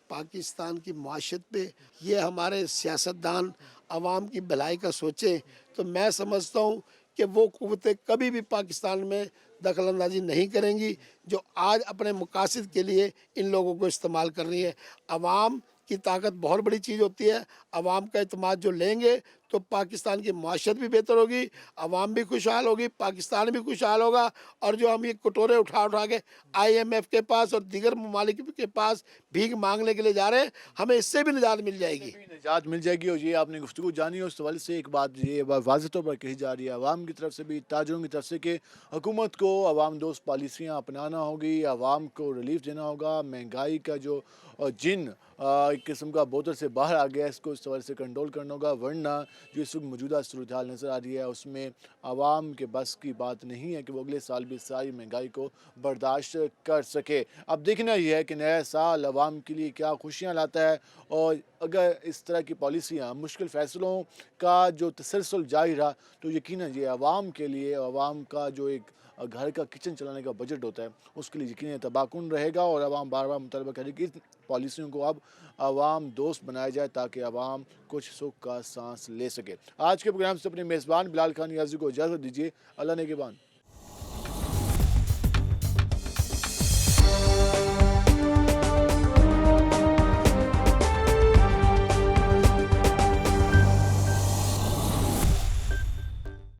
Speaker 21: पाकिस्तान की माशत पे, ये हमारे सियासतदान आवाम की भलाई का सोचें, तो मैं समझता हूँ कि वो क़ुव्वतें कभी भी पाकिस्तान में दखल अंदाजी नहीं करेंगी जो आज अपने मकासद के लिए इन लोगों को इस्तेमाल कर रही है। आवाम की ताकत बहुत बड़ी चीज़ होती है। आवाम का इत्मीनान जो लेंगे तो पाकिस्तान की माशत भी बेहतर होगी, आवाम भी खुशहाल होगी, पाकिस्तान भी खुशहाल होगा। और जो हम ये कटोरे उठा उठा के IMF के पास और दीगर ममालिक के पास भीख मांगने के लिए जा रहे हैं, हमें इससे भी निजात मिल जाएगी।
Speaker 1: निजात मिल जाएगी। और ये आपने गुफ्तगू जानी है, उस हवाले से एक बात ये वाज़ेह तौर पर कही जा रही है आवाम की तरफ से भी, ताजरों की तरफ से, कि हुकूमत को आवाम दोस्त पॉलिसियाँ अपनाना होगी, आवाम को रिलीफ देना होगा। महंगाई का जो जिन एक किस्म का बोतल से बाहर आ गया, इसको इस हवाले से कंट्रोल करना होगा, वरना जो इस वक्त मौजूदा सूरत हाल नज़र आ रही है उसमें आवाम के बस की बात नहीं है कि वो अगले साल भी सारी महंगाई को बर्दाश्त कर सके। अब देखना यह है कि नया साल आवाम के लिए क्या खुशियाँ लाता है, और अगर इस तरह की पॉलिसियाँ, मुश्किल फ़ैसलों का जो तसलसल जारी रहा, तो यकीनन ये आवाम के लिए, आवाम का जो एक घर का किचन चलाने का बजट होता है उसके लिए यकीन तबाहकुन रहेगा। और आवाम बार बार मुतालबा करे कि इस पॉलिसियों को अब आवाम दोस्त बनाया जाए ताकि आवाम कुछ सुख का सांस ले सके। आज के प्रोग्राम से अपने मेज़बान बिलाल खान नियाज़ी को इजाज़त दीजिए। अल्लाह ने के बान।